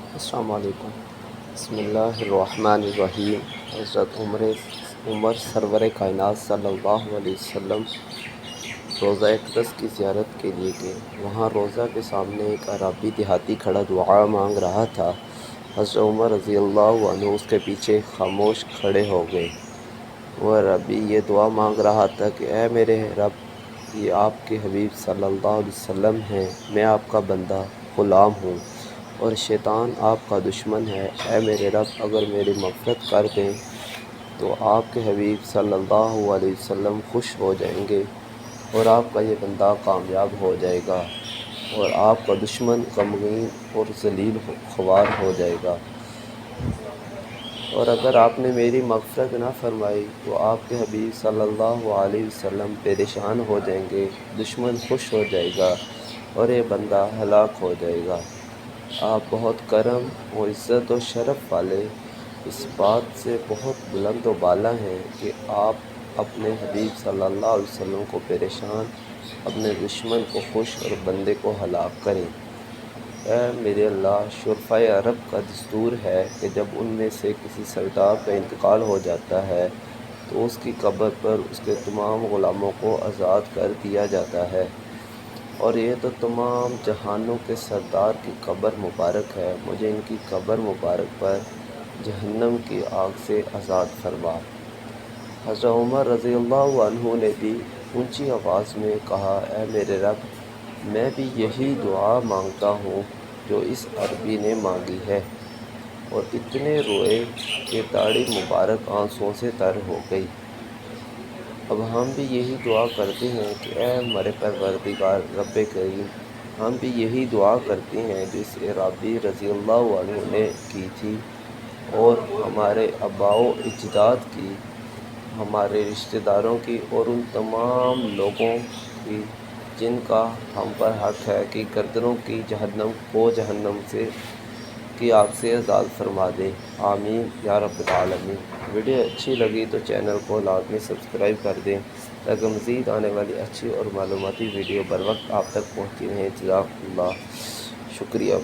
السلام علیکم۔ بسم اللہ الرحمن الرحیم۔ حضرت عمر سرور کائنات صلی اللہ علیہ وسلم روضہ اقدس کی زیارت کے لیے گئے۔ وہاں روضہ کے سامنے ایک عربی دیہاتی کھڑا دعا مانگ رہا تھا۔ حضرت عمر رضی اللہ عنہ اس کے پیچھے خاموش کھڑے ہو گئے۔ وہ عربی یہ دعا مانگ رہا تھا کہ اے میرے رب، یہ آپ کے حبیب صلی اللہ علیہ وسلم ہیں، میں آپ کا بندہ غلام ہوں اور شیطان آپ کا دشمن ہے۔ اے میرے رب، اگر میری مغفرت کر دیں تو آپ کے حبیب صلی اللہ علیہ وسلم خوش ہو جائیں گے اور آپ کا یہ بندہ کامیاب ہو جائے گا اور آپ کا دشمن غمگین اور ذلیل خوار ہو جائے گا، اور اگر آپ نے میری مغفرت نہ فرمائی تو آپ کے حبیب صلی اللہ علیہ وسلم پریشان ہو جائیں گے، دشمن خوش ہو جائے گا اور یہ بندہ ہلاک ہو جائے گا۔ آپ بہت کرم و عزت و شرف والے، اس بات سے بہت بلند و بالا ہیں کہ آپ اپنے حبیب صلی اللہ علیہ وسلم کو پریشان، اپنے دشمن کو خوش اور بندے کو ہلاک کریں۔ اے میرے اللہ، شرفائے عرب کا دستور ہے کہ جب ان میں سے کسی سردار کا انتقال ہو جاتا ہے تو اس کی قبر پر اس کے تمام غلاموں کو آزاد کر دیا جاتا ہے، اور یہ تو تمام جہانوں کے سردار کی قبر مبارک ہے۔ مجھے ان کی قبر مبارک پر جہنم کی آگ سے آزاد فرما۔ حضرت عمر رضی اللہ عنہ نے بھی اونچی آواز میں کہا، اے میرے رب، میں بھی یہی دعا مانگتا ہوں جو اس عربی نے مانگی ہے، اور اتنے روئے کہ داڑھی مبارک آنسوؤں سے تر ہو گئی۔ اب ہم بھی یہی دعا کرتے ہیں کہ اے ہمارے پروردگار رب کریم، ہم بھی یہی دعا کرتے ہیں جو اس عرابی رضی اللہ عنہ نے کی تھی، اور ہمارے آباء و اجداد کی، ہمارے رشتہ داروں کی اور ان تمام لوگوں کی جن کا ہم پر حق ہے کہ گردنوں کی جہنم سے کی آگ سے آزاد فرما دے۔ آمین یا رب العالمین۔ ویڈیو اچھی لگی تو چینل کو لازمی سبسکرائب کر دیں تاکہ مزید آنے والی اچھی اور معلوماتی ویڈیو بر وقت آپ تک پہنچتی رہیں۔ جزاک اللہ، شکریہ۔